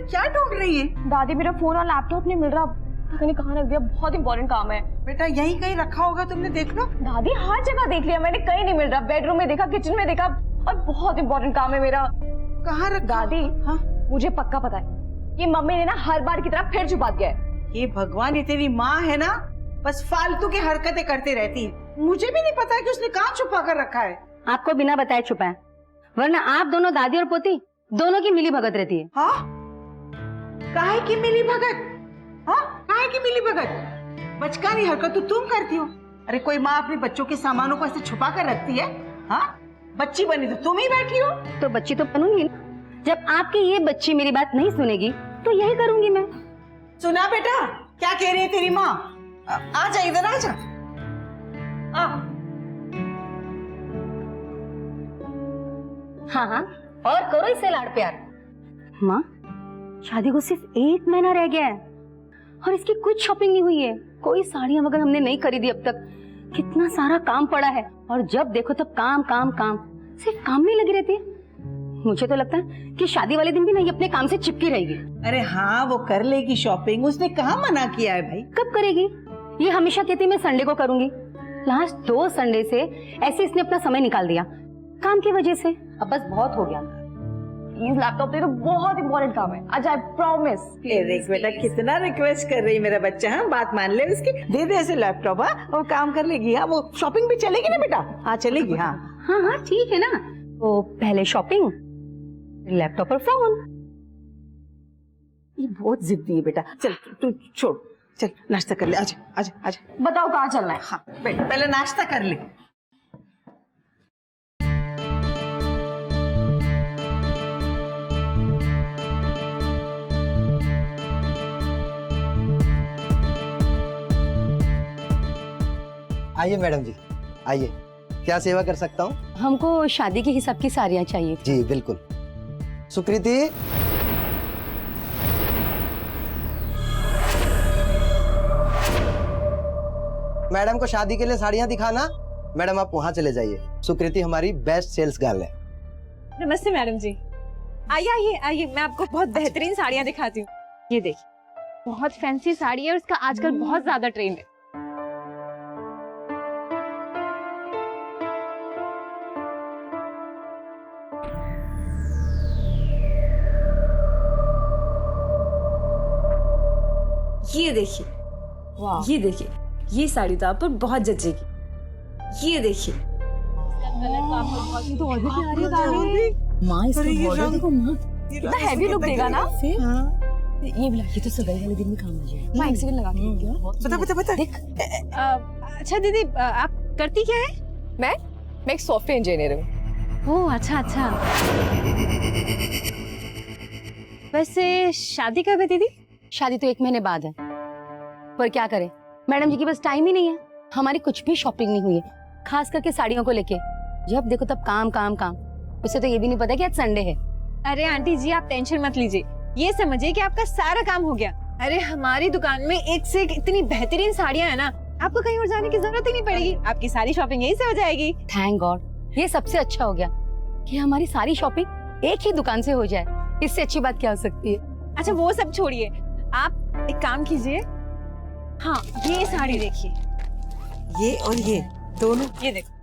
क्या ढूंढ रही है? दादी मेरा फोन और लैपटॉप नहीं मिल रहा, पता नहीं कहाँ रख दिया, बहुत इंपॉर्टेंट काम है। बेटा यहीं कहीं रखा होगा, तुमने देख लो। दादी हर जगह देख लिया मैंने, कहीं नहीं मिल रहा, बेडरूम में देखा, किचन में देखा, और बहुत इंपॉर्टेंट काम है मेरा। कहाँ रखा? दादी हाँ? मुझे पक्का पता है, ये मम्मी ने ना हर बार की तरह फिर छुपा दिया है। ये भगवान, ये तेरी माँ है ना, बस फालतू की हरकतें करती रहती है। मुझे भी नहीं पता है कि उसने कहाँ छुपा कर रखा है। आपको बिना बताए छुपा है, वरना आप दोनों दादी और पोती दोनों की मिली भगत रहती है। हाँ? काहे की मिली भगत? हाँ, काहे की मिली भगत? बचकानी हरकत तो तुम करती हो। अरे कोई माँ अपने बच्चों के सामानों को ऐसे छुपा कर रखती है? हाँ, बच्ची बनी तो तुम ही बैठी हो। तो बच्ची तो बनूंगी ना। जब आपकी ये बच्ची मेरी बात नहीं सुनेगी तो यही करूंगी मैं। सुना बेटा, क्या कह रही है तेरी माँ? आ जा इधर, आ जा। हाँ, और करो इसे लाड़ प्यार। माँ, शादी को सिर्फ 1 महीना रह गया है और इसकी कुछ शॉपिंग नहीं हुई है। कोई साड़ियां वगैरह हमने नहीं खरीदी अब तक। कितना सारा काम पड़ा है और जब देखो तब काम काम काम, सिर्फ काम में लगी रहती है। मुझे तो लगता है कि शादी वाले दिन भी नहीं अपने काम से चिपकी रहेगी। अरे हाँ, वो कर लेगी शॉपिंग, उसने कहाँ मना किया है भाई। कब करेगी? ये हमेशा कहती है मैं संडे को करूंगी। लास्ट 2 संडे से ऐसे इसने अपना समय निकाल दिया काम की वजह से। अब बस बहुत हो गया। प्लीज लैपटॉप दे दो, बहुत इंपॉर्टेंट काम है। आज आई प्रॉमिस। देख बेटा कितना रिक्वेस्ट कर रही है मेरा बच्चा। हाँ, बात मान ले उसकी, दे दे ऐसे लैपटॉप। हाँ, वो काम कर लेगी। हाँ, वो शॉपिंग भी चलेगी ना बेटा। हाँ चलेगी। हाँ हाँ ठीक है ना। तो पहले शॉपिंग, लैपटॉप और फोन। ये बहुत जिद्दी है बेटा। चल तू छोड़, चल नाश्ता कर ले। आजा आजा आजा। बताओ कहाँ चलना है? हाँ बेटा, पहले नाश्ता कर ले। आइए मैडम जी, आइए, क्या सेवा कर सकता हूँ? हमको शादी के हिसाब की साड़ियाँ चाहिए थी। जी बिल्कुल। सुकृति, मैडम को शादी के लिए साड़ियाँ दिखाना। मैडम आप वहाँ चले जाइए, सुकृति हमारी बेस्ट सेल्स गर्ल है। नमस्ते मैडम जी। आइए आइए आइए, मैं आपको बहुत बेहतरीन साड़ियाँ दिखाती हूँ। ये देखिए, बहुत फैंसी साड़ी है और इसका आजकल बहुत ज्यादा ट्रेंड है। ये देखिए, ये देखिए, ये साड़ी तो आप पर बहुत जचेगी। ये देखिए, माँ इसका देखो माँ, कितना हैवी लुक देगा ना। ये भी ये तो सगाई वाले दिन में काम आ जाएगा। मैं एक सेकंड लगा के देखती हूँ। बता बता बता। देख, अच्छा दीदी, आप करती क्या है? मैं एक सॉफ्टवेयर इंजीनियर हूँ। ओह अच्छा अच्छा। वैसे शादी कब है दीदी? शादी तो 1 महीने बाद है, पर क्या करें, मैडम जी के पास टाइम ही नहीं है। हमारी कुछ भी शॉपिंग नहीं हुई है, खास करके साड़ियों को लेके। जब देखो तब काम काम काम। उसे तो ये भी नहीं पता कि आज संडे है। अरे आंटी जी, आप टेंशन मत लीजिए, ये समझिए कि आपका सारा काम हो गया। अरे हमारी दुकान में एक से एक इतनी बेहतरीन साड़ियाँ हैं ना, आपको कहीं और जाने की जरूरत ही नहीं पड़ेगी। आपकी सारी शॉपिंग यहीं से हो जाएगी। थैंक गॉड, ये सबसे अच्छा हो गया कि हमारी सारी शॉपिंग एक ही दुकान से हो जाए। इससे अच्छी बात क्या हो सकती है? अच्छा वो सब छोड़िए, आप एक काम कीजिए। हाँ, ये साड़ी देखिए, ये और ये दोनों। ये देखो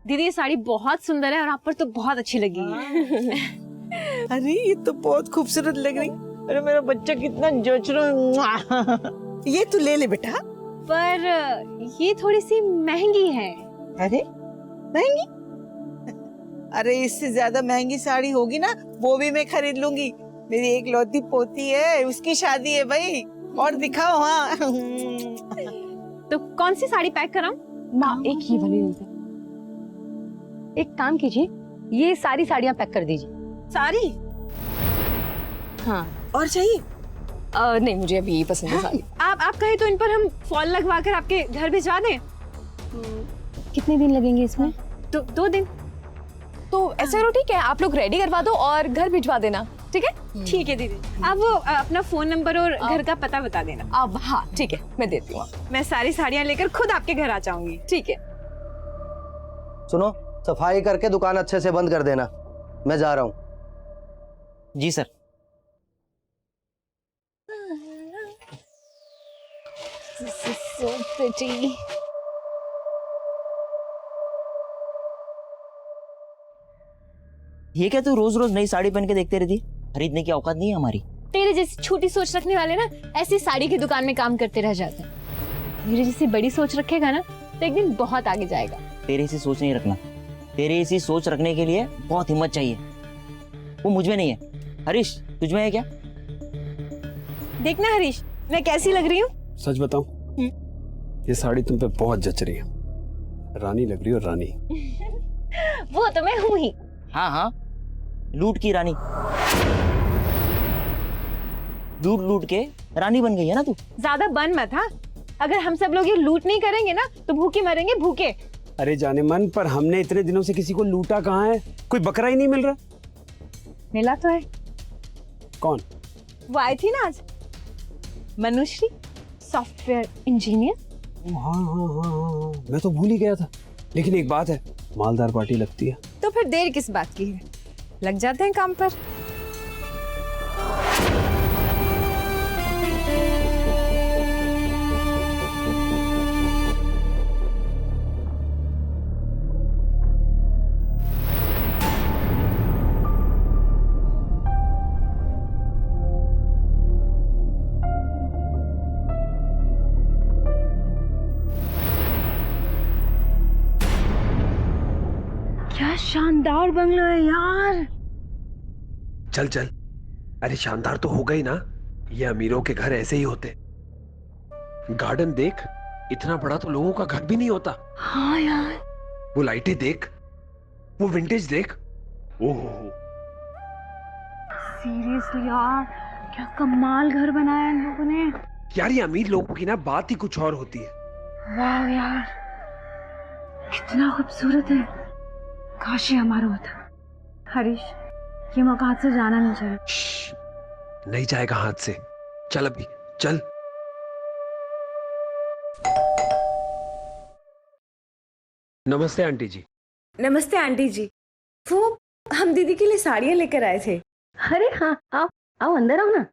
दीदी, ये साड़ी बहुत सुंदर है और आप पर तो बहुत अच्छी लगी है। अरे ये तो बहुत खूबसूरत लग रही। अरे मेरा बच्चा कितना जच रहा है। ये तू ले ले बेटा। पर ये थोड़ी सी महंगी है। अरे महंगी? अरे इससे ज्यादा महंगी साड़ी होगी ना, वो भी मैं खरीद लूंगी। मेरी एक लौती पोती है, उसकी शादी है भाई। और दिखाओ। हाँ तो कौन सी साड़ी पैक कराऊं? माँ एक ही वाली लेते। एक काम कीजिए, ये सारी साड़ियाँ पैक कर दीजिए। सारी? हाँ। और चाहिए? नहीं, मुझे अभी यही पसंद है साड़ी। आप कहे तो इन पर हम फॉल लगवा कर आपके घर भिजवा दें। कितने दिन लगेंगे इसमें? 2 दिन। तो ऐसा करो, ठीक है, आप लोग रेडी करवा दो और घर भिजवा देना। ठीक है? ठीक है दीदी, आप वो अपना फोन नंबर और घर का पता बता देना। अब हाँ ठीक है, मैं देती हूँ। मैं सारी साड़ियाँ लेकर खुद आपके घर आ जाऊंगी। ठीक है। सुनो, सफाई करके दुकान अच्छे से बंद कर देना। मैं जा रहा हूँ। जी sir. This is so pretty. ये क्या तू रोज रोज नई साड़ी पहन के देखते रहती? खरीदने की औकात नहीं है हमारी। तेरे जैसी छोटी सोच रखने वाले ना ऐसी साड़ी की दुकान में काम करते रह जाते हैं। मेरे जैसी बड़ी सोच रखेगा ना तो एक दिन बहुत आगे जाएगा। तेरे ऐसी सोच नहीं रखना। तेरे ऐसी सोच रखने के लिए बहुत हिम्मत चाहिए, वो मुझ में नहीं है। हरीश, तुझ में है क्या? देखना हरीश, मैं कैसी लग रही हूँ? सच बताऊं, ये साड़ी तुम पे बहुत जच रही है। रानी लग रही हो, रानी। वो तो मैं हूँ ही। हाँ हाँ, लूट की रानी। लूट लूट के रानी बन गई है ना तू। ज्यादा बन मत। हाँ, अगर हम सब लोग ये लूट नहीं करेंगे ना तो भूखे मरेंगे, भूखे। अरे जाने मन, पर हमने इतने दिनों से किसी को लूटा कहाँ है? कोई बकरा ही नहीं मिल रहा। मिला तो है। कौन? वो आई थी ना आज, मनुश्री, सॉफ्टवेयर इंजीनियर। हाँ हाँ हाँ हाँ, मैं तो भूल ही गया था। लेकिन एक बात है, मालदार पार्टी लगती है। तो फिर देर किस बात की है, लग जाते हैं काम पर। क्या शानदार बंगला है यार। चल चल, अरे शानदार तो होगा ही ना, ये अमीरों के घर ऐसे ही होते। गार्डन देख, इतना बड़ा तो लोगों का घर भी नहीं होता। हाँ यार, वो लाइटें देख, वो विंटेज देख। ओहो, सीरियसली यार, क्या कमाल घर बनाया है इन लोगों ने। यार ये अमीर लोगों की ना बात ही कुछ और होती है। वाह यार, कितना खूबसूरत है। काश ये हमारा होता। हरीश, ये मौका हाथ से जाना नहीं चाहिए। श्श्श, नहीं जाएगा हाथ से। चल अभी चल। नमस्ते आंटी जी। नमस्ते आंटी जी। वो हम दीदी के लिए साड़ियाँ लेकर आए थे। अरे हाँ, आओ आओ, अंदर आओ ना।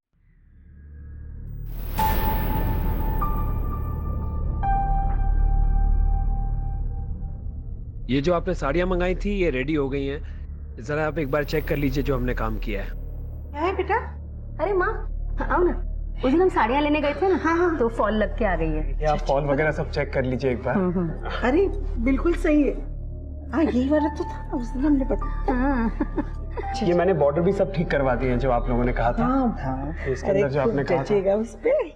ये जो आपने साड़ियाँ मंगाई थी ये रेडी हो गई हैं। जरा आप एक बार चेक कर लीजिए जो हमने काम किया है। क्या है बेटा? अरे माँ, आओ ना। उस दिन हम साड़ियाँ लेने गए थे ना, हाँ, तो फॉल लग के आ गई है। ये आप फॉल वगैरह सब चेक कर लीजिए एक बार। अरे बिल्कुल सही है। हाँ, यही वाला तो था उस दिन हमने बताया। ये मैंने बॉर्डर भी सब ठीक करवा दिए हैं जो आप लोगों ने कहा था। हाँ, इसके अंदर जो आपने कहा था। जचेगा उस पे।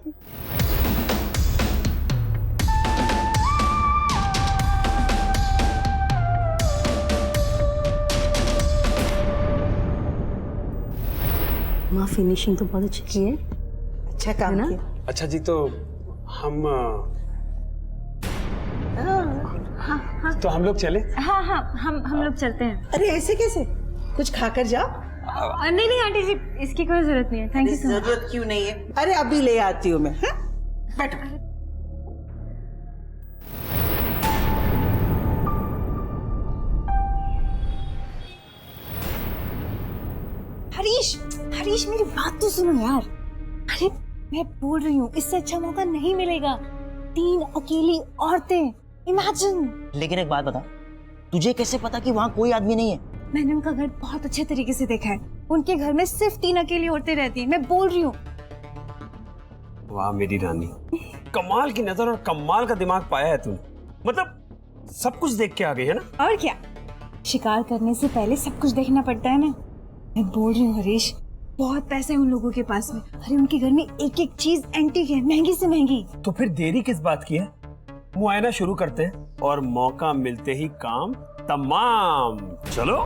माँ, फिनिशिंग तो बहुत अच्छी की है। अच्छा काम है ना? किया। अच्छा जी, तो हम तो हम लोग चले। हाँ हाँ, हम लोग चलते हैं। अरे ऐसे कैसे? कुछ खाकर जाओ। नहीं नहीं आंटी जी, इसकी कोई जरूरत नहीं है। Thank you so much. जरूरत क्यों नहीं है? अरे अभी ले आती हूँ मैं। हाँ? बैठो। हरीश, हरीश मेरी बात तो सुनो यार। अरे मैं बोल रही हूँ, इससे अच्छा मौका नहीं मिलेगा। 3 अकेली औरतें, इमेजिन। लेकिन एक बात बता, तुझे कैसे पता कि वहाँ कोई आदमी नहीं है? मैंने उनका घर बहुत अच्छे तरीके से देखा है। उनके घर में सिर्फ 3 अकेली औरतें रहती हैं। मैं बोल रही हूँ। वाह मेरी रानी, कमाल की नजर और कमाल का दिमाग पाया है तूने। मतलब सब कुछ देख के आ गई है ना। और क्या, शिकार करने से पहले सब कुछ देखना पड़ता है ना। मैं बोल रही हूँ हरीश, बहुत पैसे हैं उन लोगों के पास में। अरे उनके घर में एक एक चीज एंटीक है, महंगी से महंगी। तो फिर देरी किस बात की है? मुआयना शुरू करते हैं और मौका मिलते ही काम तमाम। चलो।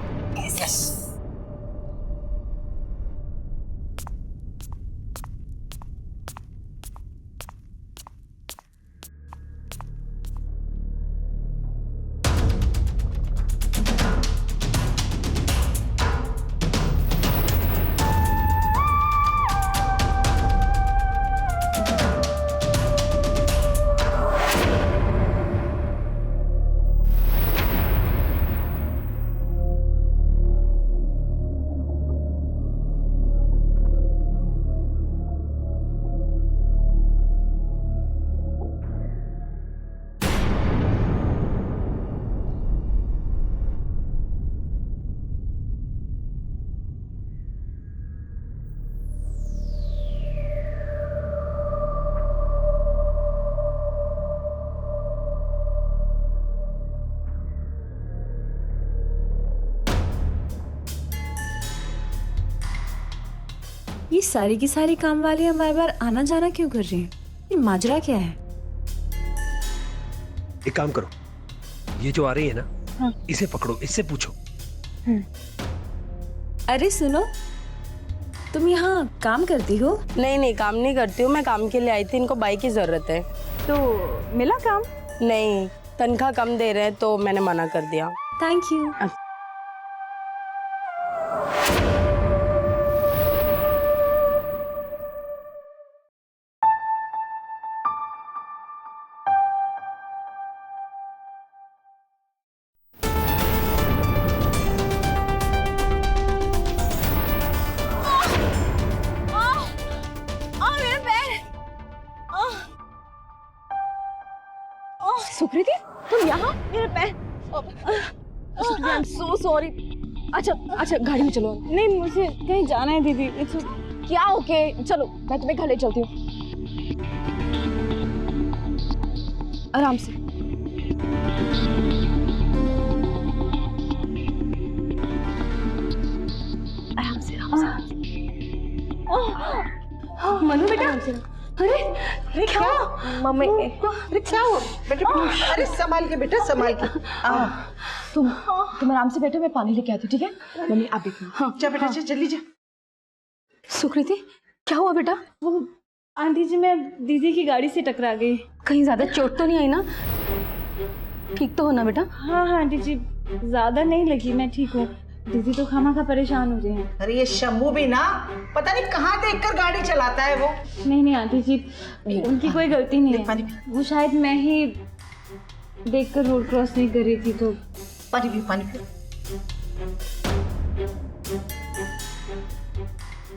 ये सारी की सारी काम वाले बार बार आना जाना क्यों कर रही हैं? ये माजरा क्या है? एक काम करो, ये जो आ रही है ना, इसे पकड़ो, इससे पूछो। अरे सुनो, तुम यहाँ काम करती हो? नहीं नहीं, काम नहीं करती हूँ, मैं काम के लिए आई थी, इनको बाई की जरूरत है। तो मिला काम? नहीं, तनख्वाह कम दे रहे हैं तो मैंने मना कर दिया। Thank you. सुकृति, तुम यहाँ? मेरा पैर। सुकृति, आई एम सो सॉरी। अच्छा गाड़ी में चलो। नहीं, मुझे कहीं जाना है दीदी। क्या ओके, चलो मैं तुम्हें घर ले चलती हूँ। आराम से। आराम से, आराम से। मनु बेटा, अरे क्या मम्मी, अरे क्या हुआ बेटा? अरे संभाल के बेटा, संभाल के। तुम आराम से बैठो, मैं पानी लेके आती हूँ, ठीक है? मम्मी आप देखो। जा बेटा, जा जल्दी जा। सुकृति, क्या हुआ बेटा? वो आंटी जी, मैं दीदी की गाड़ी से टकरा गई। कहीं ज्यादा चोट तो नहीं आई ना? ठीक तो हो ना बेटा? हाँ आंटी जी, ज्यादा नहीं लगी, मैं ठीक हूँ। दीदी तो खामा परेशान हो रही हैं। अरे ये शंभू भी ना पता नहीं कहाँ देखकर गाड़ी चलाता है वो। नहीं आंटी जी, उनकी कोई गलती नहीं पानी है। वो शायद मैं ही देखकर रोड क्रॉस नहीं कर रही थी तो। पानी पी, पानी पी।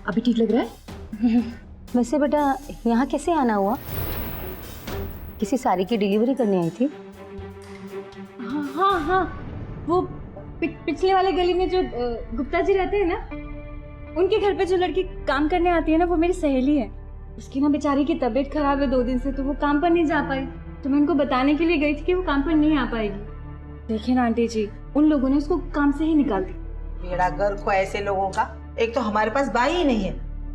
अभी ठीक लग रहा है? वैसे बेटा यहाँ कैसे आना हुआ? किसी साड़ी की डिलीवरी करने आई थी? हाँ, वो पिछले वाले गली में जो गुप्ता जी रहते हैं ना, उनके घर पे जो लड़की काम करने आती है ना, वो मेरी सहेली है। उसकी ना बेचारी की तबीयत खराब है 2 दिन से, तो वो काम पर नहीं जा पाई। तो मैं उनको बताने के लिए गई थी कि वो काम पर नहीं आ पाएगी। देखिए ना आंटी जी, उन लोगों ने उसको काम से ही निकाल दिया। बेड़ा गर्क हो ऐसे लोगों का। एक तो हमारे पास बाई ही नहीं है,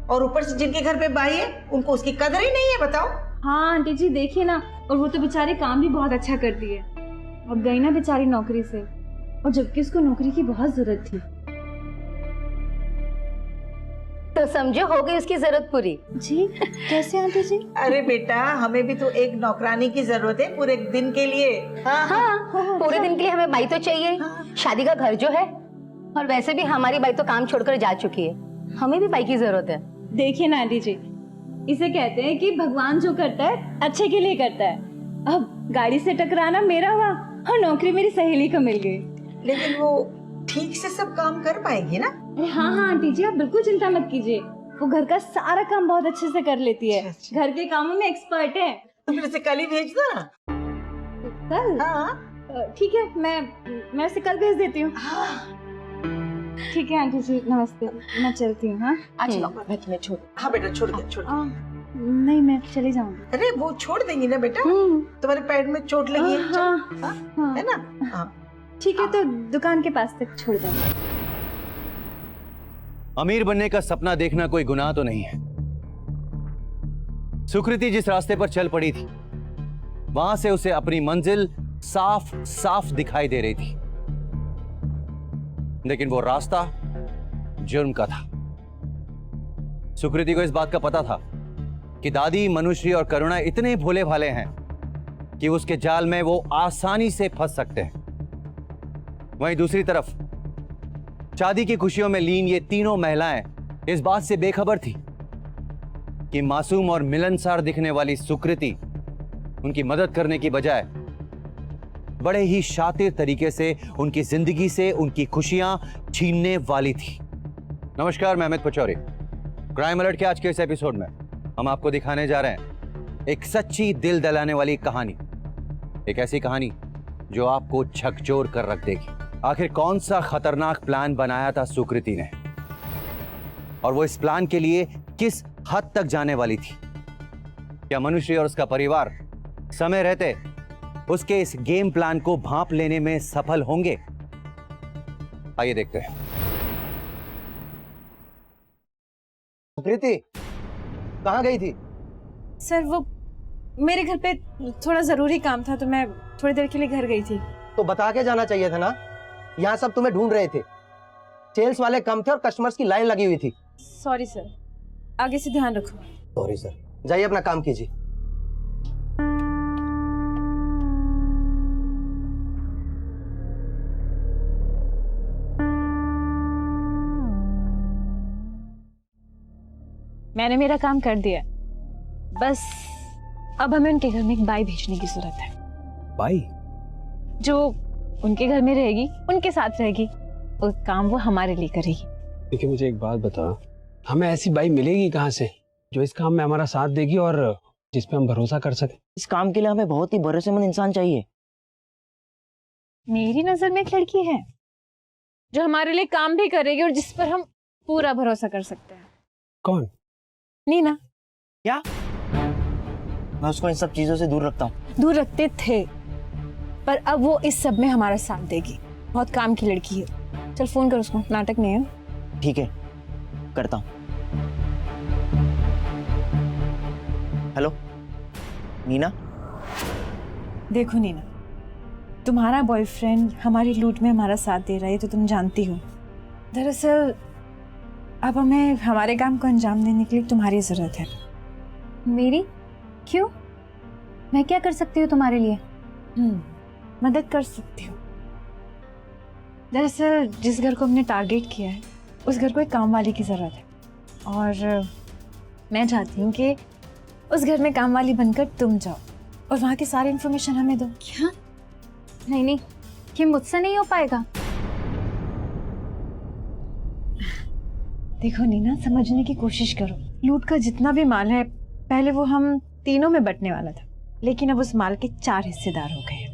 और ऊपर से जिनके घर पे बाई है उनको उसकी कदर ही नहीं है, बताओ। हाँ आंटी जी, देखिए ना, और वो तो बेचारी काम भी बहुत अच्छा करती है। अब गई ना बेचारी नौकरी से, और जबकि उसको नौकरी की बहुत जरूरत थी। तो समझो हो गई उसकी जरूरत पूरी। जी कैसे आंटी जी? अरे बेटा, हमें भी तो एक नौकरानी की जरूरत है पूरे दिन के लिए। हाँ, पूरे दिन के लिए हमें बाई तो चाहिए। शादी का घर जो है, और वैसे भी हमारी बाई तो काम छोड़कर जा चुकी है, हमें भी बाई की जरूरत है। देखिए ना आंटी जी, इसे कहते हैं कि भगवान जो करता है अच्छे के लिए करता है। अब गाड़ी से टकराना मेरा हुआ और नौकरी मेरी सहेली को मिल गई। लेकिन वो ठीक से सब काम कर पाएगी ना? अरे हाँ आंटी जी, आप बिल्कुल चिंता मत कीजिए। वो घर का सारा काम बहुत अच्छे से कर लेती है। अच्छा। घर के कामों में एक्सपर्ट है। तो फिर उसे कल ही भेज दो ना। कल? हाँ ठीक है, मैं उसे कल भेज देती हूँ। ठीक है आंटी जी, नमस्ते, मैं चलती हूँ। हाँ अच्छा, मैं तुम्हें छोड़। हाँ बेटा, छोड़ दे, छोड़ दे। नहीं, मैं चली जाऊंगी। अरे वो छोड़ देंगी ना बेटा, तुम्हारे पैर में चोट लगी है। हाँ, है ना? हाँ ठीक है, तो दुकान के पास तक छोड़ देंगे। अमीर बनने का सपना देखना कोई गुनाह तो नहीं है। सुकृति जिस रास्ते पर चल पड़ी थी, वहां से उसे अपनी मंजिल साफ साफ दिखाई दे रही थी, लेकिन वो रास्ता जुर्म का था। सुकृति को इस बात का पता था कि दादी, मनुश्री और करुणा इतने भोले भाले हैं कि उसके जाल में वो आसानी से फंस सकते हैं। वहीं दूसरी तरफ शादी की खुशियों में लीन ये तीनों महिलाएं इस बात से बेखबर थी कि मासूम और मिलनसार दिखने वाली सुकृति उनकी मदद करने की बजाय बड़े ही शातिर तरीके से उनकी जिंदगी से उनकी खुशियां छीनने वाली थी। नमस्कार, मैं अमित पचौरी। क्राइम अलर्ट के आज के इस एपिसोड में हम आपको दिखाने जा रहे हैं एक सच्ची दिल दहलाने वाली कहानी। एक ऐसी कहानी जो आपको झकझोर कर रख देगी। आखिर कौन सा खतरनाक प्लान बनाया था सुकृति ने, और वो इस प्लान के लिए किस हद तक जाने वाली थी? क्या मनुष्य और उसका परिवार समय रहते उसके इस गेम प्लान को भांप लेने में सफल होंगे? आइए देखते हैं। सुकृति कहाँ गई थी? सर वो मेरे घर पे थोड़ा जरूरी काम था तो मैं थोड़ी देर के लिए घर गई थी। तो बता के जाना चाहिए था ना, यहाँ सब तुम्हें ढूंढ रहे थे। सेल्स वाले कम थे और कस्टमर्स की लाइन लगी हुई थी। सॉरी सर, आगे से ध्यान रखो। सॉरी सर, जाइए अपना काम कीजिए। मैंने मेरा काम कर दिया, बस अब हमें उनके घर में एक बाई भेजने की जरूरत है। बाई? जो उनके घर में रहेगी, उनके साथ रहेगी और काम वो हमारे लिए करेगी। देखिए मुझे एक बात बताओ, हमें ऐसी बाई मिलेगी कहाँ से जो इस काम में हमारा साथ देगी और जिस पे हम भरोसा कर सके? इस काम के लिए हमें बहुत ही भरोसेमंद इंसान चाहिए। मेरी नजर में एक लड़की है जो हमारे लिए काम भी करेगी और जिस पर हम पूरा भरोसा कर सकते हैं। कौन? नीना। क्या? मैं उसको इन सब चीजों से दूर रखता हूँ। दूर रखते थे, पर अब वो इस सब में हमारा साथ देगी। बहुत काम की लड़की है। चल फोन कर उसको, नाटक नहीं है। ठीक है, करता हूँ। हेलो नीना। देखो नीना, तुम्हारा बॉयफ्रेंड हमारी लूट में हमारा साथ दे रहा है तो तुम जानती हो। दरअसल अब हमें हमारे काम को अंजाम देने के लिए तुम्हारी जरूरत है। मेरी? क्यों? मैं क्या कर सकती हूँ तुम्हारे लिए? मदद कर सकती हो। दरअसल जिस घर को हमने टारगेट किया है उस घर को एक काम वाली की ज़रूरत है और मैं चाहती हूँ कि उस घर में काम वाली बनकर तुम जाओ और वहाँ की सारी इन्फॉर्मेशन हमें दो। क्या? नहीं नहीं, ये मुझसे नहीं हो पाएगा। देखो नीना, समझने की कोशिश करो। लूट का जितना भी माल है पहले वो हम तीनों में बंटने वाला था, लेकिन अब उस माल के 4 हिस्सेदार हो गए।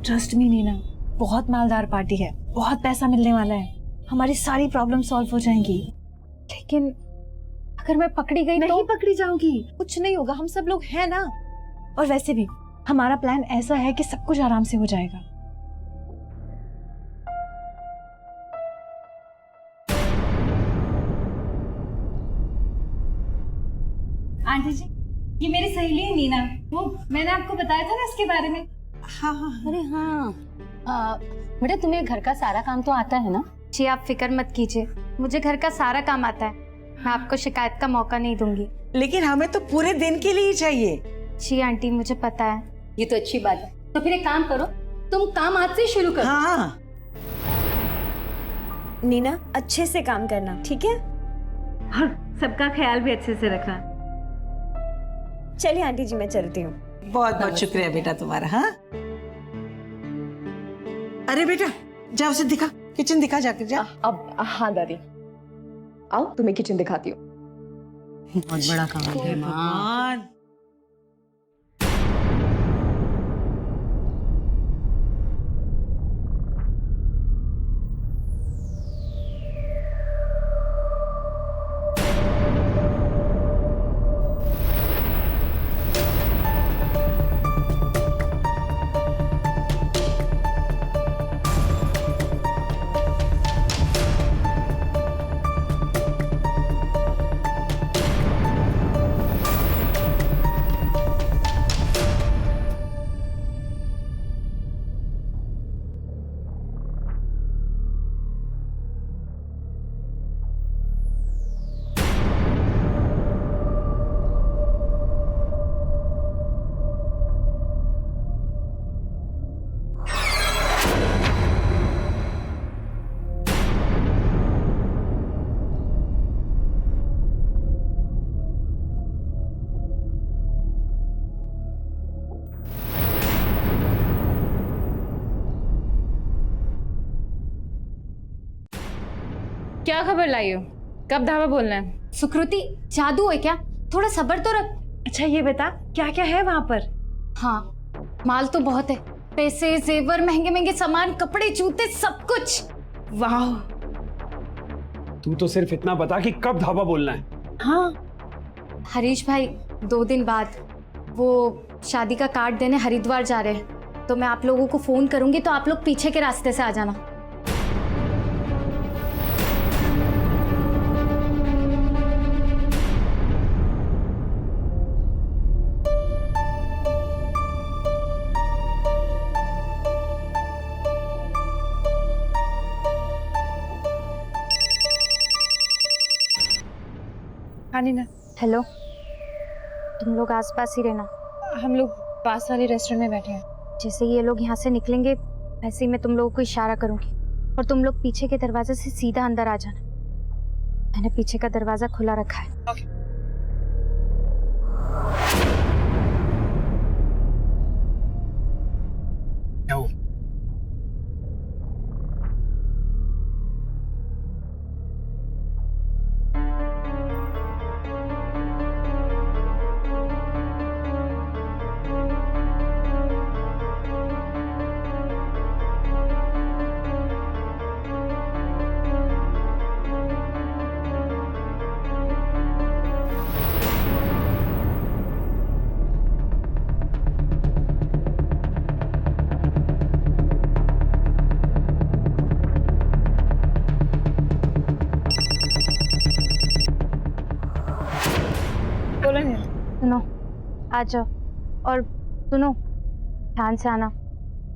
ट्रस्ट मी नीना, बहुत मालदार पार्टी है, बहुत पैसा मिलने वाला है, हमारी सारी प्रॉब्लम सॉल्व हो जाएंगी। लेकिन अगर मैं पकड़ी गई नहीं तो? पकड़ी जाऊंगी, कुछ नहीं होगा, हम सब लोग हैं ना। और वैसे भी हमारा प्लान ऐसा है कि सब कुछ आराम से हो जाएगा। आंटी जी, ये मेरी सहेली है नीना। वो मैंने आपको बताया था ना इसके बारे में। हाँ हाँ। अरे हाँ, बेटा तुम्हें घर का सारा काम तो आता है ना? जी आप फिक्र मत कीजिए, मुझे घर का सारा काम आता है। मैं आपको शिकायत का मौका नहीं दूंगी। लेकिन हमें तो पूरे दिन के लिए ही चाहिए। जी आंटी, मुझे पता है। ये तो अच्छी बात है। तो फिर एक काम करो, तुम काम आज से शुरू करो। हाँ। नीना, अच्छे से काम करना, ठीक है? और सबका ख्याल भी अच्छे से रखना। चलिए आंटी जी, मैं चलती हूँ। बहुत बहुत शुक्रिया बेटा तुम्हारा। हाँ, अरे बेटा जाओ, उसे दिखा, किचन दिखा, जाकर जा। अब हाँ दादी, आओ तुम्हें किचन दिखाती हूँ। बहुत बड़ा काम है मां। क्या खबर लाई हो? कब धावा बोलना है? सुकृति, जादू है क्या? थोड़ा सब्र तो रख। अच्छा ये बता, क्या क्या है वहाँ पर? हाँ, माल तो बहुत है, पैसे, जेवर, महंगे महंगे सामान, कपड़े, जूते, सब कुछ। वाह। तू तो सिर्फ इतना बता कि कब धाबा बोलना है। हाँ, हरीश भाई 2 दिन बाद वो शादी का कार्ड देने हरिद्वार जा रहे हैं, तो मैं आप लोगों को फोन करूंगी, तो आप लोग पीछे के रास्ते से आ जाना। हाँ नीना, हेलो, तुम लोग आसपास ही रहना। हम लोग पास वाले रेस्टोरेंट में बैठे हैं। जैसे ये लोग यहाँ से निकलेंगे वैसे ही मैं तुम लोगों को इशारा करूंगी और तुम लोग पीछे के दरवाजे से सीधा अंदर आ जाना। मैंने पीछे का दरवाजा खुला रखा है। क्या हो? बोलो नीना। सुनो, आ जाओ और सुनो, ध्यान से आना,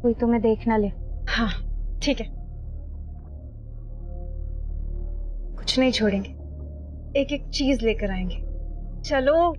कोई तुम्हें देख ना ले। हाँ ठीक है, कुछ नहीं छोड़ेंगे, एक एक चीज लेकर आएंगे। चलो।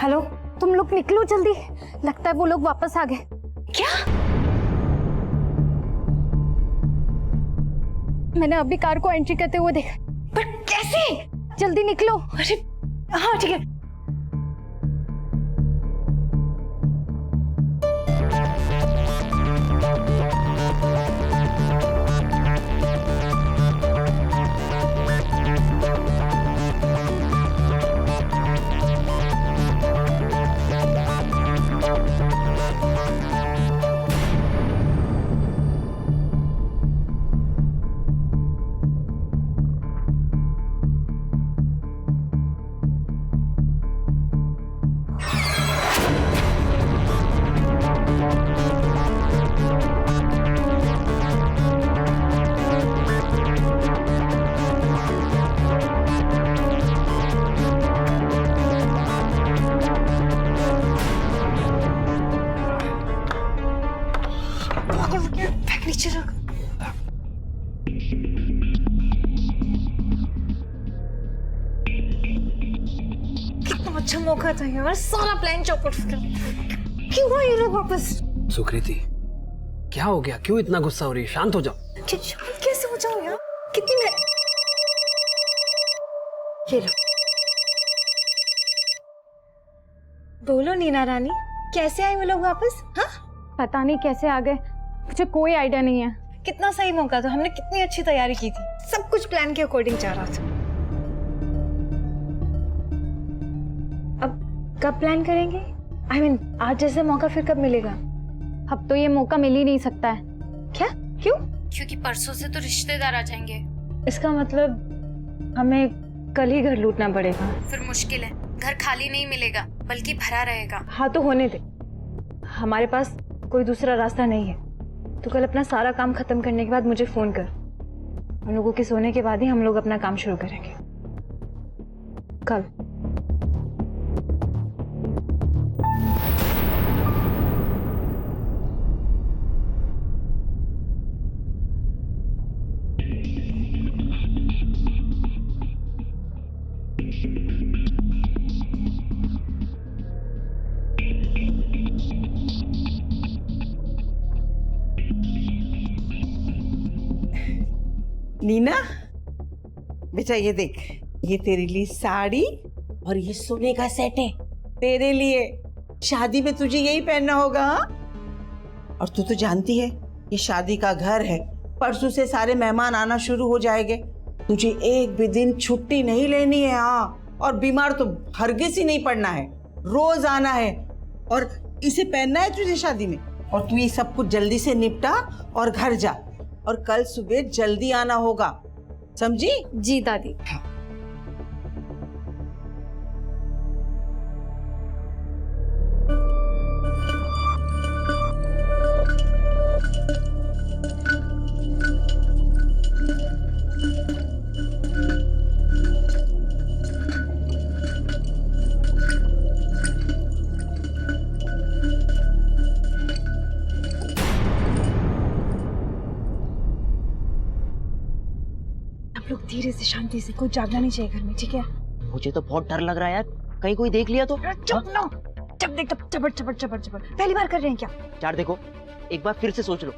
हेलो, तुम लोग निकलो जल्दी, लगता है वो लोग वापस आ गए। क्या? मैंने अभी कार को एंट्री करते हुए देखा। पर कैसे? जल्दी निकलो। अरे हाँ ठीक है। कितना अच्छा मौका था यार, सारा प्लान चौपट कर। क्यों आए ये लोग वापस? सुकृति, क्या हो गया? क्यों इतना गुस्सा हो रही है? शांत हो जाओ। कैसे हो जाओ यार? कितनी मैं ये लो। बोलो नीना रानी, कैसे आए वो लोग वापस? हाँ, पता नहीं कैसे आ गए, मुझे कोई आइडिया नहीं है। कितना सही मौका था, हमने कितनी अच्छी तैयारी की थी, सब कुछ प्लान के अकॉर्डिंग जा रहा था। अब कब प्लान करेंगे? I mean, आज जैसे मौका फिर कब मिलेगा? अब तो ये मौका मिल ही नहीं सकता है। क्या? क्यों? क्योंकि परसों से तो रिश्तेदार आ जाएंगे। इसका मतलब हमें कल ही घर लूटना पड़ेगा। फिर मुश्किल है, घर खाली नहीं मिलेगा बल्कि भरा रहेगा। हाँ तो होने दे, हमारे पास कोई दूसरा रास्ता नहीं है। तो कल अपना सारा काम खत्म करने के बाद मुझे फोन कर। हम लोगों के सोने के बाद ही हम लोग अपना काम शुरू करेंगे कल। नीना बेटा, ये देख, ये तेरे लिए साड़ी और ये सोने का सेट है तेरे लिए। शादी में तुझे यही पहनना होगा। हाँ? और तू तो जानती है ये शादी का घर है, परसों से सारे मेहमान आना शुरू हो जाएंगे। तुझे एक भी दिन छुट्टी नहीं लेनी है। हाँ, और बीमार तो हरगिज ही नहीं पड़ना है, रोज आना है और इसे पहनना है तुझे शादी में। और तू ये सब कुछ जल्दी से निपटा और घर जा, और कल सुबह जल्दी आना होगा, समझी? जी दादी। हाँ। लोग धीरे से, शांति से, कोई जागना नहीं चाहिए घर में, ठीक है? मुझे तो बहुत डर लग रहा है यार, कहीं कोई देख लिया तो। चुप ना, जब देख तब चबर चबर चबर चबर। पहली बार कर रहे हैं क्या? यार देखो, एक बार फिर से सोच लो।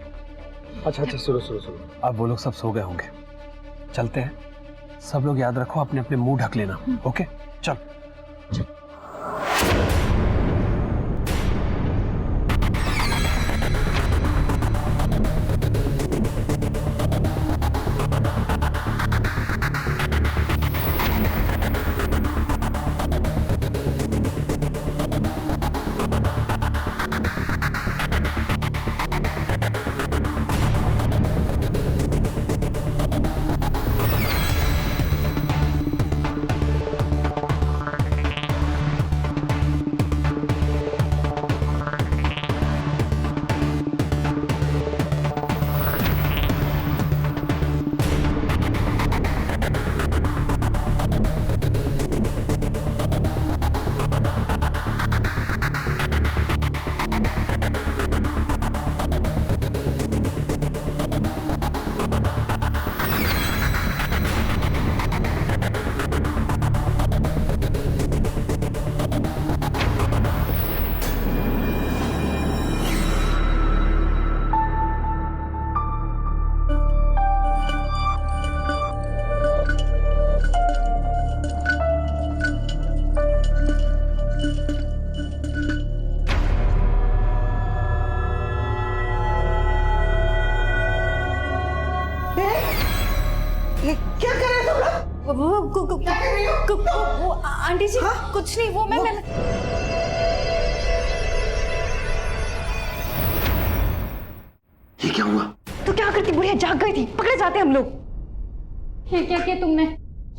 अच्छा सुनो, अब वो लोग सब सो गए होंगे, चलते हैं। सब लोग याद रखो, अपने अपने मुंह ढक लेना। ओके चल। क्या कर रहे तुम लोग? क्या कर रही हो? वो आंटी जी, कुछ नहीं, वो मैं ये क्या हुआ? तो क्या करती, बुढ़िया जाग गई थी, पकड़े जाते हम लोग। ये क्या किया तुमने?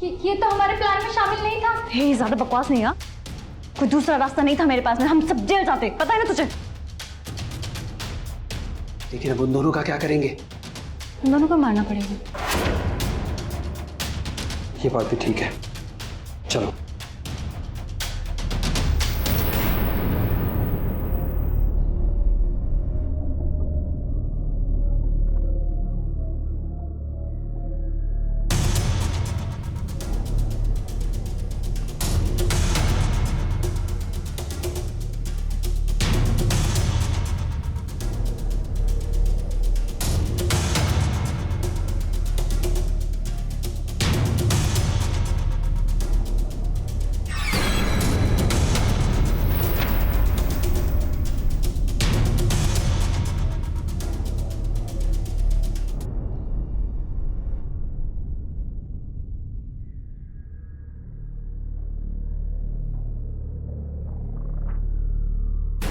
ये तो हमारे प्लान में शामिल नहीं था। हे, ज्यादा बकवास नहीं। हाँ, कोई दूसरा रास्ता नहीं था मेरे पास में, हम सब जेल जाते, पता है ना तुझे? लेकिन अब उन दोनों का क्या करेंगे? उन दोनों को मारना पड़ेगा। ये बात भी ठीक है, चलो।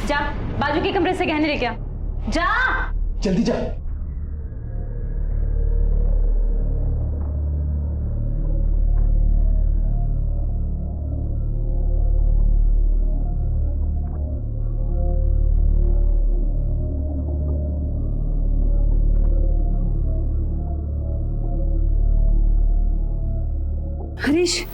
जा, बाजू के कमरे से गहने लेके आ। जा। जल्दी जा। हरीश,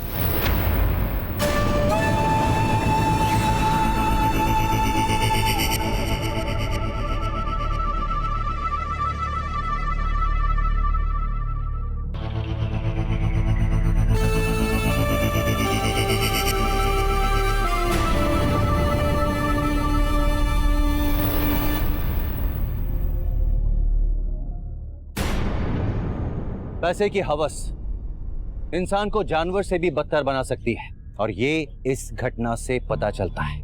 पैसे की हवस इंसान को जानवर से भी बदतर बना सकती है और ये इस घटना से पता चलता है।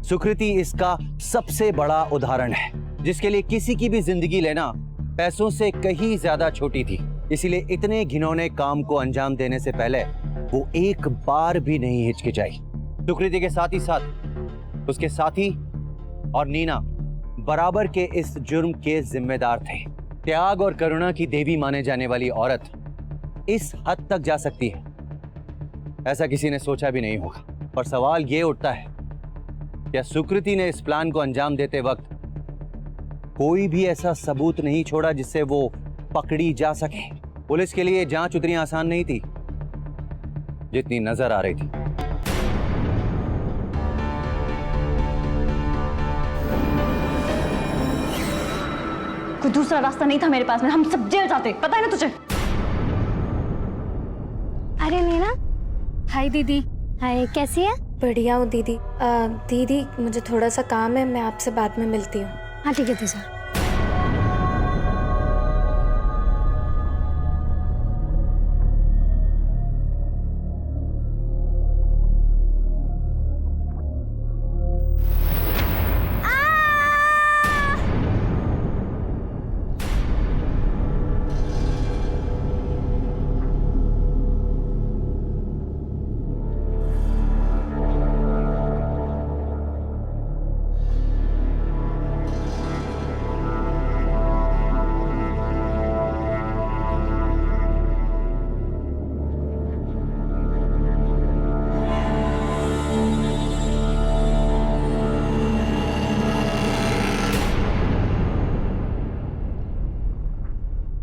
सुकृति इसका सबसे बड़ा उदाहरण है, जिसके लिए किसी की भी जिंदगी लेना पैसों से कहीं ज्यादा छोटी थी। इसीलिए इतने घिनौने काम को अंजाम देने से पहले वो एक बार भी नहीं हिचकिचाई। सुकृति के साथ ही साथ उसके साथी और नीना बराबर के इस जुर्म के जिम्मेदार थे। त्याग और करुणा की देवी माने जाने वाली औरत इस हद तक जा सकती है, ऐसा किसी ने सोचा भी नहीं होगा। पर सवाल ये उठता है, क्या सुकृति ने इस प्लान को अंजाम देते वक्त कोई भी ऐसा सबूत नहीं छोड़ा जिससे वो पकड़ी जा सके? पुलिस के लिए जांच उतनी आसान नहीं थी जितनी नजर आ रही थी। कोई दूसरा रास्ता नहीं था मेरे पास में, हम सब जेल जाते, पता है ना तुझे? अरे नीना, हाय दीदी। हाय, कैसी है? बढ़िया हूँ दीदी। दीदी मुझे थोड़ा सा काम है, मैं आपसे बाद में मिलती हूँ। हाँ ठीक है तेजा।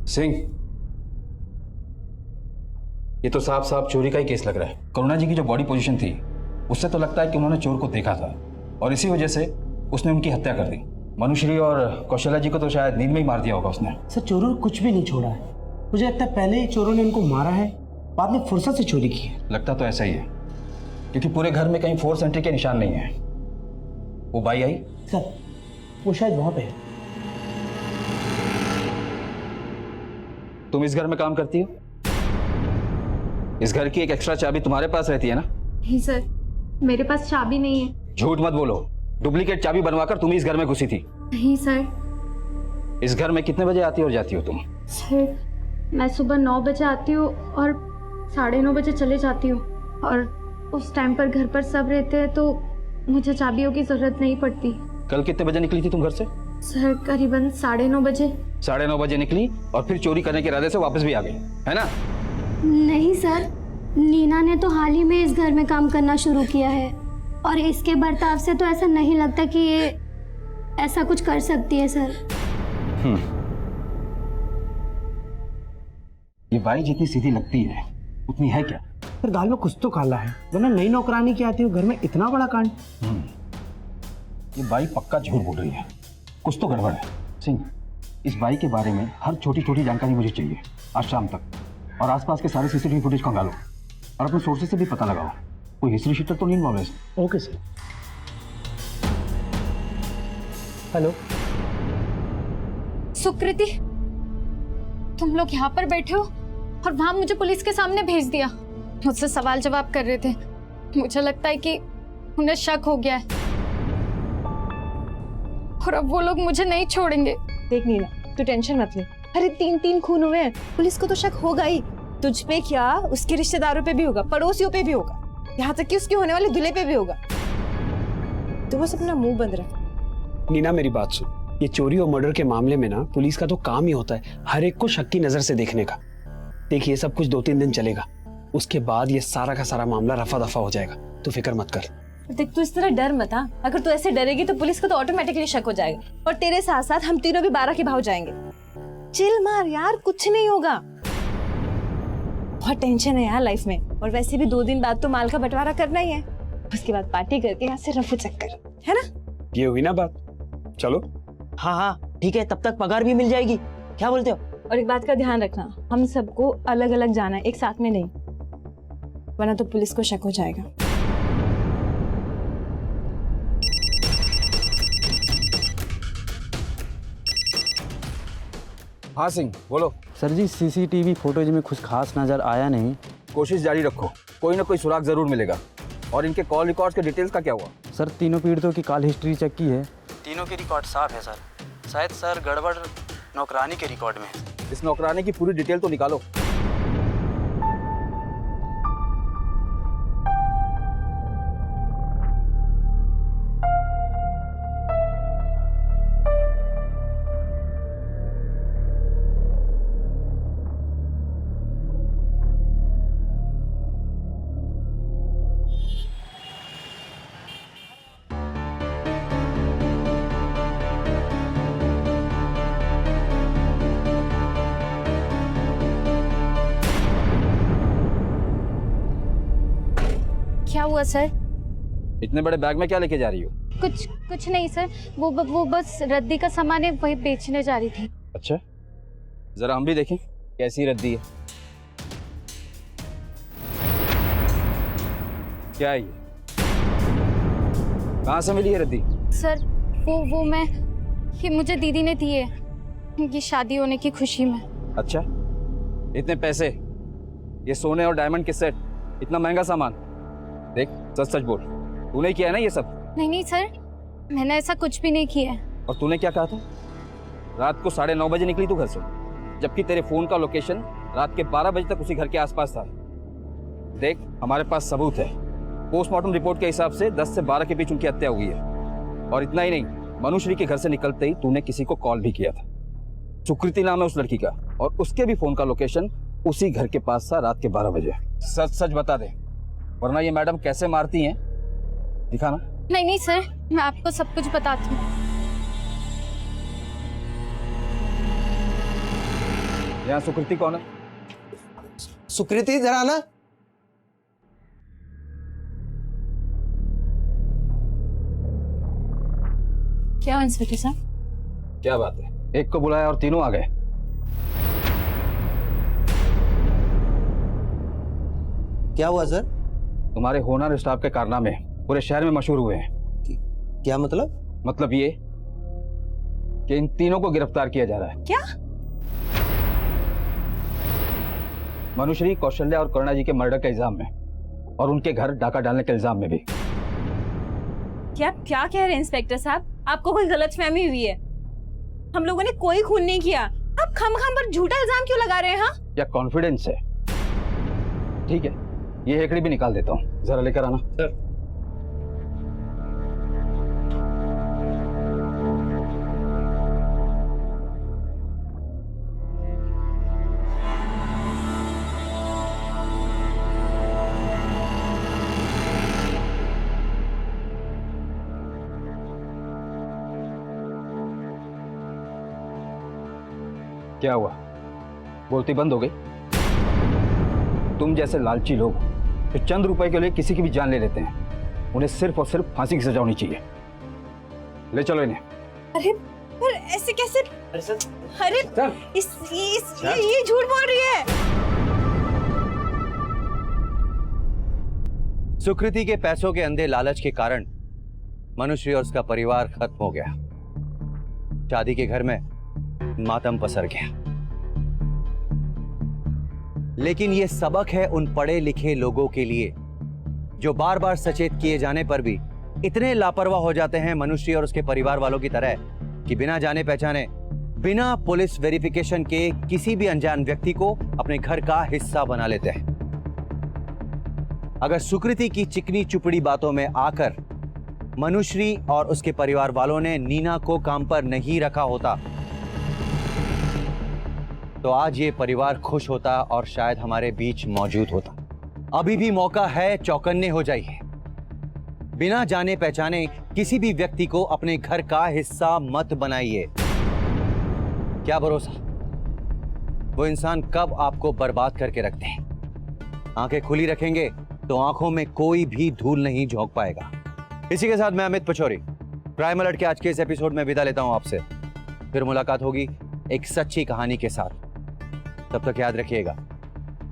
सिंह, ये तो साफ साफ चोरी का ही केस लग रहा है। करुणा जी की जो बॉडी पोजीशन थी उससे तो लगता है कि उन्होंने चोर को देखा था और इसी वजह से उसने उनकी हत्या कर दी। मनुश्री और कौशल्या जी को तो शायद नींद में ही मार दिया होगा उसने। सर, चोरों ने कुछ भी नहीं छोड़ा है। मुझे लगता है पहले ही चोरों ने उनको मारा है, बाद में फुर्सत से चोरी की है। लगता तो ऐसा ही है, क्योंकि पूरे घर में कहीं फोर्स एंट्री के निशान नहीं है। वो बाई आई? सर, वो शायद वहां पे है। तुम इस घर में काम करती हो? इस घर की एक एक्स्ट्रा चाबी तुम्हारे पास रहती है ना? नहीं सर, मेरे पास चाबी नहीं है। झूठ मत बोलो, डुप्लीकेट चाबी बनवाकर तुम इस घर में घुसी थी। नहीं सर। इस घर में कितने बजे आती और जाती हो तुम? सर, मैं सुबह 9 बजे आती हूँ और 9:30 बजे चले जाती हूँ, और उस टाइम पर घर पर सब रहते हैं तो मुझे चाबियों की जरूरत नहीं पड़ती। कल कितने बजे निकली थी तुम घर से? सर, करीबन 9:30 बजे। 9:30 बजे निकली और फिर चोरी करने के इरादे से वापस भी आ गई, है ना? नहीं सर, नीना ने तो हाल ही में इस घर में काम करना शुरू किया है और इसके बर्ताव से तो ऐसा नहीं लगता कि ये ऐसा कुछ कर सकती है सर। ये बाई जितनी सीधी लगती है उतनी है क्या? सर, गाल में कुछ तो काला है, वरना नई नौकरानी की आती हो घर में इतना बड़ा कांड। ये बाई पक्का झूठ बोल रही है, कुछ तो गड़बड़ है। सिंह, इस बाई के बारे में हर छोटी छोटी जानकारी मुझे चाहिए आज शाम तक, और आसपास के सारे सीसीटीवी फुटेज खंगालो और अपने सोर्सेज से भी पता लगाओ कोई हिस्ट्री शीटर तो नहीं इन्वॉल्व है। Okay sir. हेलो सुकृति, तुम लोग यहाँ पर बैठे हो और वहां मुझे पुलिस के सामने भेज दिया। मुझसे सवाल जवाब कर रहे थे। मुझे लगता है कि उन्हें शक हो गया है और अब वो लोग मुझे नहीं छोड़ेंगे। देख नीना, तू टेंशन मत ले। अरे 3 खून हुए हैं, पुलिस को तो शक होगा ही। तुझ पे क्या, उसके रिश्तेदारों पे भी होगा, पड़ोसियों पे भी होगा, यहाँ तक कि उसके होने वाले दूल्हे पे भी होगा। तो बस अपना मुंह बंद रख नीना मेरी बात सुन, ये चोरी और मर्डर के मामले में ना पुलिस का तो काम ही होता है हर एक को शक की नजर से देखने का। देखिए सब कुछ 2-3 दिन चलेगा, उसके बाद ये सारा का सारा मामला रफा दफा हो जाएगा, तू फिक्र मत कर। देख तू इस तरह डर मत। हाँ, अगर तू ऐसे डरेगी तो पुलिस को तो ऑटोमेटिकली शक हो जाएगा और तेरे साथ साथ हम तीनों भी 12 के भाव जाएंगे। चिल मार यार, कुछ नहीं होगा। बहुत टेंशन है यार लाइफ में, और वैसे भी 2 दिन बाद तो माल का बंटवारा करना ही है, उसके बाद पार्टी करके यहाँ से रफू चक्कर, है ना? ये हुई ना बात, चलो। हाँ हाँ ठीक है, तब तक पगार भी मिल जाएगी, क्या बोलते हो? और एक बात का ध्यान रखना, हम सबको अलग अलग जाना है, एक साथ में नहीं, वरना तो पुलिस को शक हो जाएगा। हाँ सिंह बोलो। सर जी सीसीटीवी फुटेज में कुछ खास नजर आया नहीं। कोशिश जारी रखो, कोई ना कोई सुराग जरूर मिलेगा। और इनके कॉल रिकॉर्ड्स के डिटेल्स का क्या हुआ? सर तीनों पीड़ितों की कॉल हिस्ट्री चेक की है, तीनों के रिकॉर्ड साफ है सर। शायद सर गड़बड़ नौकरानी के रिकॉर्ड में है। इस नौकरानी की पूरी डिटेल तो निकालो। क्या हुआ सर? इतने बड़े बैग में क्या लेके जा रही हो? कुछ नहीं सर, वो बस रद्दी का सामान है, वही बेचने जा रही थी। अच्छा, जरा हम भी देखें कैसी रद्दी है। क्या है ये? कहाँ से मिली है रद्दी? सर वो ये मुझे दीदी ने दी है, ये शादी होने की खुशी में। अच्छा, इतने पैसे, ये सोने और डायमंड के सेट, इतना महंगा सामान। देख सच सच बोल, तूने किया है ना ये सब? नहीं सर, मैंने ऐसा कुछ भी नहीं किया है। और तूने क्या कहा था? रात को 9:30 बजे निकली तू घर से, जबकि तेरे फोन का लोकेशन रात के 12 बजे तक उसी घर के आसपास था। देख हमारे पास सबूत है, पोस्टमार्टम रिपोर्ट के हिसाब से 10 से 12 के बीच उनकी हत्या हुई है। और इतना ही नहीं, मनुश्री के घर से निकलते ही तूने किसी को कॉल भी किया था। सुकृति नाम है उस लड़की का, और उसके भी फोन का लोकेशन उसी घर के पास था रात के 12 बजे। सच सच बता दे, वरना ये मैडम कैसे मारती हैं, दिखाना। नहीं सर, मैं आपको सब कुछ बताती हूँ। यहाँ सुकृति कौन है? सुकृति जरा ना। क्या इंस्पेक्टर साहब? क्या बात है, एक को बुलाया और तीनों आ गए। क्या हुआ सर? तुम्हारे होनर स्टाफ के कारनामे पूरे शहर में मशहूर हुए हैं। क्या मतलब? मतलब ये कि इन तीनों को गिरफ्तार किया जा रहा है। क्या? मनुश्री, कौशल्या और करुणा जी के मर्डर के इल्जाम में, और उनके घर डाका डालने के इल्जाम में भी। क्या कह रहे हैं इंस्पेक्टर साहब? आपको कोई गलतफहमी हुई है, हम लोगों ने कोई खून नहीं किया। आप खम-खम पर झूठा इल्जाम क्यों लगा रहे हैं? हाँ, या कॉन्फिडेंस है? ठीक है, ये हेकड़ी भी निकाल देता हूँ, जरा लेकर आना। सर। क्या हुआ, बोलती बंद हो गई? तुम जैसे लालची लोग तो चंद रुपए के लिए किसी की भी जान ले लेते हैं, उन्हें सिर्फ और सिर्फ फांसी की सजा होनी चाहिए। ले चलो इन्हें। अरे पर ऐसे कैसे? अरे सर, ये झूठ बोल रही है। सुकृति के पैसों के अंधे लालच के कारण मनुश्री और उसका परिवार खत्म हो गया। शादी के घर में मातम पसर गया। लेकिन यह सबक है उन पढ़े लिखे लोगों के लिए जो बार बार सचेत किए जाने पर भी इतने लापरवाह हो जाते हैं मनुश्री और उसके परिवार वालों की तरह कि बिना जाने पहचाने, बिना पुलिस वेरिफिकेशन के किसी भी अनजान व्यक्ति को अपने घर का हिस्सा बना लेते हैं। अगर सुकृति की चिकनी चुपड़ी बातों में आकर मनुश्री और उसके परिवार वालों ने नीना को काम पर नहीं रखा होता तो आज ये परिवार खुश होता और शायद हमारे बीच मौजूद होता। अभी भी मौका है, चौकन्ने हो जाइए। बिना जाने पहचाने किसी भी व्यक्ति को अपने घर का हिस्सा मत बनाइए। क्या भरोसा वो इंसान कब आपको बर्बाद करके रखते हैं। आंखें खुली रखेंगे तो आंखों में कोई भी धूल नहीं झोंक पाएगा। इसी के साथ मैं अमित पचौरी क्राइम अलर्ट के आज के इस एपिसोड में विदा लेता हूं आपसे। फिर मुलाकात होगी एक सच्ची कहानी के साथ। तब तक याद रखिएगा,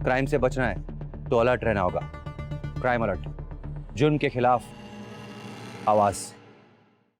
क्राइम से बचना है तो अलर्ट रहना होगा। क्राइम अलर्ट, जुर्म के खिलाफ आवाज।